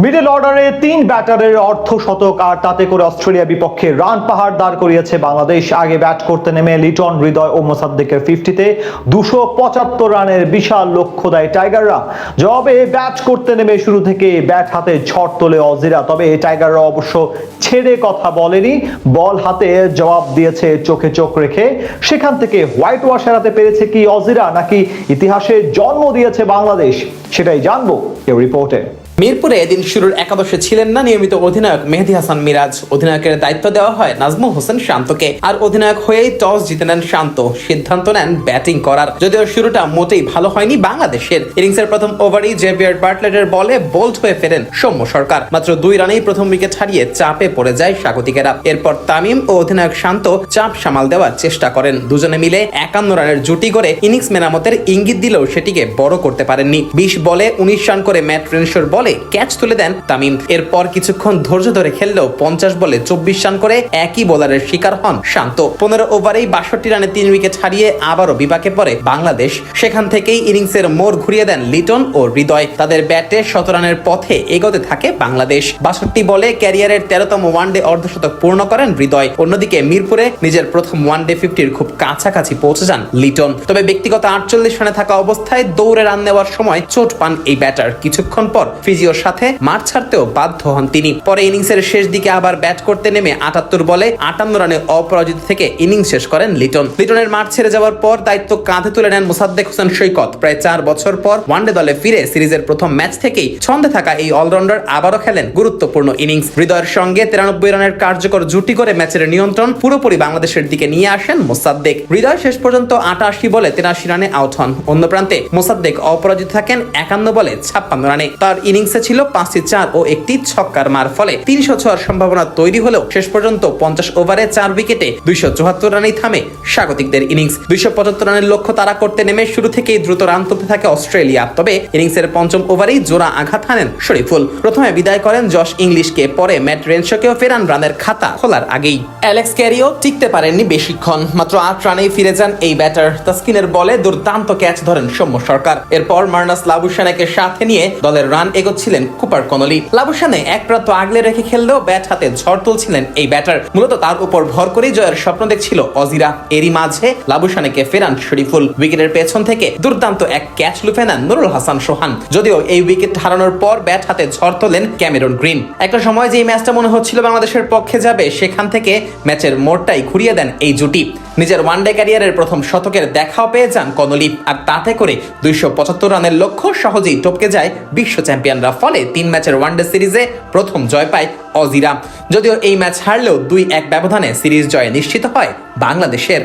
Middle অর্ডারে ৩ ব্যাটারের অর্ধশতক আর তাতে করে অস্ট্রেলিয়া বিপক্ষে রান পাহাড় দাঁড় করিয়েছে বাংলাদেশ। আগে ব্যাট করতে নেমে লিটন, হৃদয় ও মোসাদ্দেকের 50-তে ২৭৫ রানের বিশাল লক্ষ্য দেয় টাইগাররা। জবাবে ব্যাট করতে নেমে শুরু থেকে ব্যাট হাতে ঝড় তোলে অজিরা। তবে টাইগাররা অবশ্য ছেড়ে কথা বলেনি, বল হাতে জবাব দিয়েছে চোখে চোখ রেখে। সেখান থেকে হোয়াইট ওয়াশ এড়াতে পেরেছে কি অজিরা, নাকি ইতিহাসে জন্ম দিয়েছে বাংলাদেশ? সেটাই জানবো এই রিপোর্টে। মিরপুরে এদিন শুরুর একাদশে ছিলেন না নিয়মিত অধিনায়ক মেহেদী হাসান মিরাজ। অধিনায়কের দায়িত্ব দেওয়া হয় নাজমুল হোসেন শান্তকে। আর অধিনায়ক হয়েই টস জিতে নেন শান্ত, সিদ্ধান্ত নেন ব্যাটিং করার। যদিও শুরুটা মোটেই ভালো হয়নি বাংলাদেশের। ইনিংসের প্রথম ওভারেই জেভিয়ার বাটলেটের বলে বোল্ড হয়ে ফেরেন সৌম্য সরকার। মাত্র 2 রানেই প্রথম উইকেট হারিয়ে চাপে পড়ে যায় স্বাগতিকেরা। এরপর তামিম ও অধিনায়ক শান্ত চাপ সামাল দেওয়ার চেষ্টা করেন। দুজনে মিলে 51 রানের জুটি করে ইনিংস মেরামতের ইঙ্গিত দিলেও সেটিকে বড় করতে পারেননি। 20 বলে 19 রান করে ম্যাট রেনশোর বলে ক্যাচ তুলে দেন তামিম। এরপর কিছুক্ষণ ধৈর্য ধরে খেললেও 50 বলে 24 রান করে একই বোলারের শিকার হন শান্ত। 15 ওভারেই 62 রানে 3 উইকেট হারিয়ে আবারও বিপাকে পড়ে বাংলাদেশ। সেখান থেকেই ইনিংসের মোড় ঘুরিয়ে দেন লিটন ও হৃদয়। তাদের ব্যাটে 100 রানের পথে এগোতে থাকে বাংলাদেশ। 62 বলে ক্যারিয়ারের 13তম ওয়ানডে অর্ধশতক পূর্ণ করেন হৃদয়। অন্যদিকে মিরপুরে নিজের প্রথম ওয়ানডে 50-র খুব কাছাকাছি পৌঁছে যান লিটন। তবে ব্যক্তিগত 48 রানে থাকা অবস্থায় দৌড়ে রান নেওয়ার সময় চোট পান এই ব্যাটার। কিছুক্ষণ পর ফিজিওর সাথে মাঠ ছাড়তেও বাধ্য হন তিনি। পরে ইনিংসের শেষ দিকে আবার ব্যাট করতে নেমে 78 বলে 58 রানে অপরাজিত থেকে ইনিংস শেষ করেন লিটন। লিটনের মাঠ ছেড়ে যাওয়ার পর দায়িত্ব কাঁধে তুলে নেন মোসাদ্দেক হোসেন সৈকত। প্রায় 4 বছর পর ওয়ানডে দলে ফিরে সিরিজের প্রথম ম্যাচ থেকেই ছন্দে থাকা এই অলরাউন্ডার আবারও খেলেন গুরুত্বপূর্ণ ইনিংস। হৃদয়ের সঙ্গে 93 রানের কার্যকর জুটি করে ম্যাচের নিয়ন্ত্রণ পুরোপুরি বাংলাদেশের দিকে নিয়ে আসেন মোসাদ্দেক। হৃদয় শেষ পর্যন্ত 88 বলে 83 রানে আউট হন। অন্য প্রান্তে মোসাদ্দেক অপরাজিত থাকেন 51 বলে 56 রানে। তার ইনিংসে ছিল 5টি 4 ও একটি ছক্কার মার। ফলে 300 ছোঁয়ার সম্ভাবনা তৈরি হলেও শেষ পর্যন্ত 50 ওভারে 4 উইকেটে 274 রানেই থামে স্বাগতিকদের ইনিংস। 275 রানের লক্ষ্য তারা করতে নেমে শুরু থেকেই দ্রুত রান তুলতে থাকে অস্ট্রেলিয়া। তবে ইনিংসের পঞ্চম ওভারেই জোড়া আঘাত হানেন শরীফুল। প্রথমে বিদায় করেন জশ ইংলিশকে, পরে ম্যাট রেনশোকেও ফেরান রানের খাতা খোলার আগেই। অ্যালেক্স ক্যারিও টিকতে পারেননি বেশিক্ষণ। মাত্র 8 রানেই ফিরে যান এই ব্যাটার। তাসকিনের বলে দুর্দান্ত ক্যাচ ধরেন সৌম্য সরকার। এরপর মার্নাস লাবুশানেকে সাথে নিয়ে দলের রান এগোচ্ছিলেন কুপার কনলি। লাবুশানে এক প্রান্ত আগলে রেখে খেললেও ব্যাট হাতে ঝড় তুলছিলেন এই ব্যাটার। মূলত তার উপর ভর করেই জয়ের স্বপ্ন দেখছিল অজিরা। এরই মাঝে লাবুশানেকে ফেরান শরীফুল। উইকেটের পেছন থেকে দুর্দান্ত এক ক্যাচ লুফে নেন নুরুল হাসান সোহান। যদিও এই উইকেট হারানোর পর ব্যাট হাতে ঝড় তোলেন ক্যামেরন গ্রিন। একটা সময় যে ম্যাচটা মনে হচ্ছিল বাংলাদেশের পক্ষে যাবে, সেখান থেকে ম্যাচের মোড়টাই ঘুরিয়ে দেন এই জুটি। নিজের ওয়ানডে ক্যারিয়ারের প্রথম শতকের দেখাও পেয়ে যান কনলি। আর তাতে করে 275 রানের লক্ষ্য সহজেই টপকে যায় বিশ্ব চ্যাম্পিয়নরা। ফলে 3 ম্যাচের ওয়ানডে সিরিজে প্রথম জয় পায় অজিরা। যদিও এই ম্যাচ হারলেও 2-1 ব্যবধানে সিরিজ জয় নিশ্চিত হয় বাংলাদেশের।